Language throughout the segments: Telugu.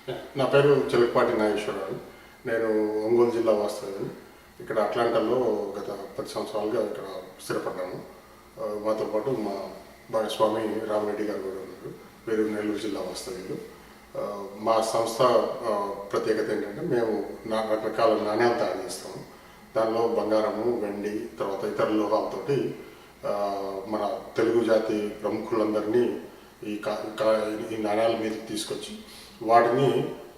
నా పేరు చిలకపాటి నాగేశ్వరరావు. నేను ఒంగోలు జిల్లా వాస్తవ్యుని. ఇక్కడ అట్లాంటాలో గత 10 సంవత్సరాలుగా ఇక్కడ స్థిరపడ్డాను. మాతో పాటు మా భాగస్వామి రామరెడ్డి గారు కూడా ఉన్నారు. వీరు నెల్లూరు జిల్లా వాస్తవ్యులు. మా సంస్థ ప్రత్యేకత ఏంటంటే మేము రకరకాల నాణ్యాలు తయారు చేస్తాము. దానిలో బంగారము, వెండి, తర్వాత ఇతర లోహాలతోటి మన తెలుగు జాతి ప్రముఖులందరినీ ఈ నాణ్యాల మీదకి తీసుకొచ్చి వాటిని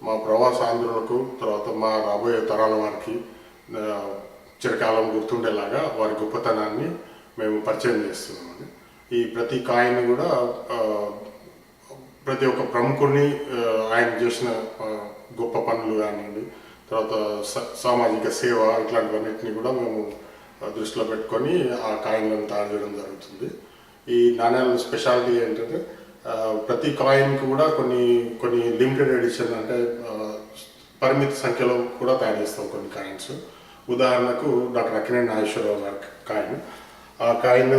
మా ప్రవాసాంధ్రులకు, తర్వాత మా రాబోయే తరాల వారికి చిరకాలం గుర్తుండేలాగా వారి గొప్పతనాన్ని మేము పరిచయం చేస్తున్నామండి. ఈ ప్రతి కాయిన్ కూడా ప్రతి ఒక్క ప్రముఖుడిని ఆయన చేసిన గొప్ప పనులు కానివ్వండి, తర్వాత సామాజిక సేవ, ఇట్లాంటివన్నిటిని కూడా మేము దృష్టిలో పెట్టుకొని ఆ కాయిన్లను తయారు చేయడం జరుగుతుంది. ఈ నాణ్యాల స్పెషాలిటీ ఏంటంటే ప్రతి కాయిన్కి కూడా కొన్ని లిమిటెడ్ ఎడిషన్, అంటే పరిమిత సంఖ్యలో కూడా తయారు చేస్తాం కొన్ని కాయిన్స్. ఉదాహరణకు డాక్టర్ అక్కినేని నాగేశ్వరరావు గారి కాయిన్. ఆ కాయిన్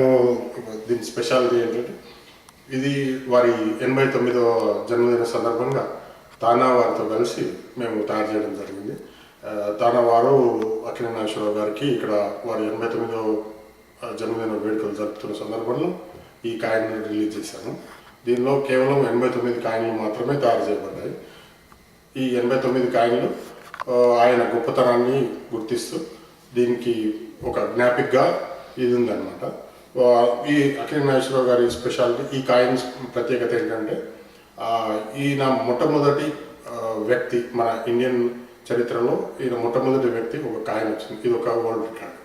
దీని స్పెషాలిటీ ఏంటంటే ఇది వారి 89వ జన్మదిన సందర్భంగా తానా వారితో కలిసి మేము తయారు చేయడం జరిగింది. తానా వారు అక్కినేని నాగేశ్వరరావు గారికి ఇక్కడ వారి 89వ జన్మదిన వేడుకలు జరుపుతున్న సందర్భంలో ఈ కాయిన్ రిలీజ్ చేశాను. దీనిలో కేవలం 89 కాయిన్లు మాత్రమే తయారు చేయబడ్డాయి. ఈ 89 కాయిన్లు ఆయన గొప్పతనాన్ని గుర్తిస్తూ దీనికి ఒక జ్ఞాపికగా ఇది ఉందన్నమాట. ఈ అక్కినేని నాగేశ్వరరావు గారి స్పెషాలిటీ, ఈ కాయిన్స్ ప్రత్యేకత ఏంటంటే ఈయన మొట్టమొదటి వ్యక్తి, మన ఇండియన్ చరిత్రలో ఈయన మొట్టమొదటి వ్యక్తి ఒక కాయిన్ వచ్చింది. ఇది ఒక వరల్డ్ రికార్డ్.